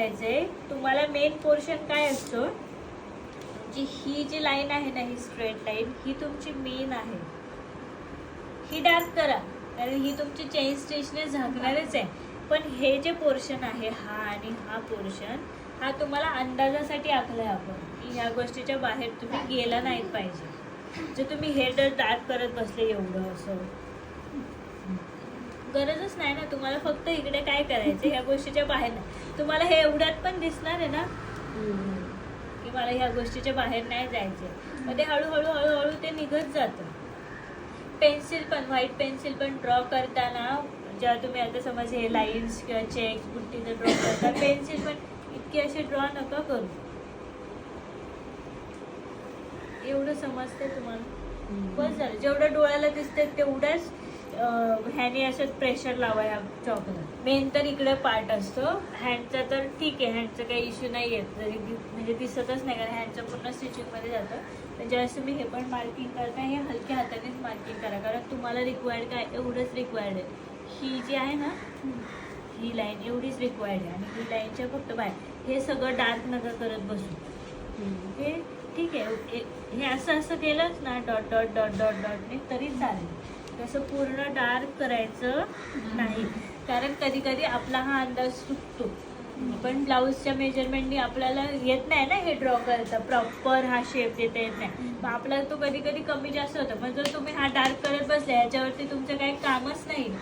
करायचंय, तुम्हाला main portion काय असतो, ही जी लाईन आहे ना, ही स्ट्रेट लाईन, ही तुमची मेन आहे, ही डार्क करा, कारण ही तुमची चेन स्टिचने झाकणारच आहे. पण हे जे पोर्शन आहे, हा आणि हा पोर्शन, हा तुम्हाला अंदाजासाठी आखलाय आपण, की ह्या गोष्टीच्या बाहेर तुम्ही गेला नाही पाहिजे. जर तुम्ही हे डार्क करत बसले एवढं असं, गरजच नाही ना. तुम्हाला फक्त इकडे काय करायचं, ह्या गोष्टीच्या बाहेर नाही. तुम्हाला हे एवढ्यात पण दिसणार आहे ना की मला ह्या गोष्टीच्या बाहेर नाही जायचे, मग ते हळूहळू हळूहळू ते निघत जातं. पेन्सिल पण, व्हाईट पेन्सिल पण ड्रॉ करताना, जेव्हा तुम्ही आता समज हे लाईन्स किंवा चेक्स बुट्टीचं ड्रॉ करता, पेन्सिल पण इतकी अशी ड्रॉ नका करू. एवढं समजते तुम्हाला, बस झालं. जेवढं डोळ्याला दिसतंय तेवढंच ह्याने असं प्रेशर लावा ह्या चॉकला. मेन तर इकडे पार्ट असतो, हँडचा तर ठीक आहे, हँडचा काही इश्यू नाही येत, जरी म्हणजे दिसतच नाही, कारण हँडचं पूर्ण स्टिचिंगमध्ये जातं. तर ज्यावेळेस तुम्ही हे पण मार्किंग करता, हे हलक्या हातानेच मार्किंग करा, कारण तुम्हाला रिक्वायर्ड काय, एवढंच रिक्वायर्ड आहे. ही जी आहे ना, ही लाईन एवढीच रिक्वायर्ड आहे, आणि ही लाईनच्या फक्त बाहेर. हे सगळं डार्क नका करत बसू. हे ठीक आहे, हे असं असं केलंच ना, डॉट डॉट डॉट डॉट डॉटने तरी चालेल. तसं पूर्ण डार्क करायचं नाही, कारण कधी कधी आपला हा अंदाज चुकतो. पण ब्लाऊजच्या मेजरमेंटनी आपल्याला येत नाही ना हे ड्रॉ करता, प्रॉपर हा शेप देता येत नाही, मग आपल्याला तो कधी कधी कमी जास्त होतं. पण जर तुम्ही हा डार्क करत बसला, याच्यावरती तुमचं काही कामच नाही.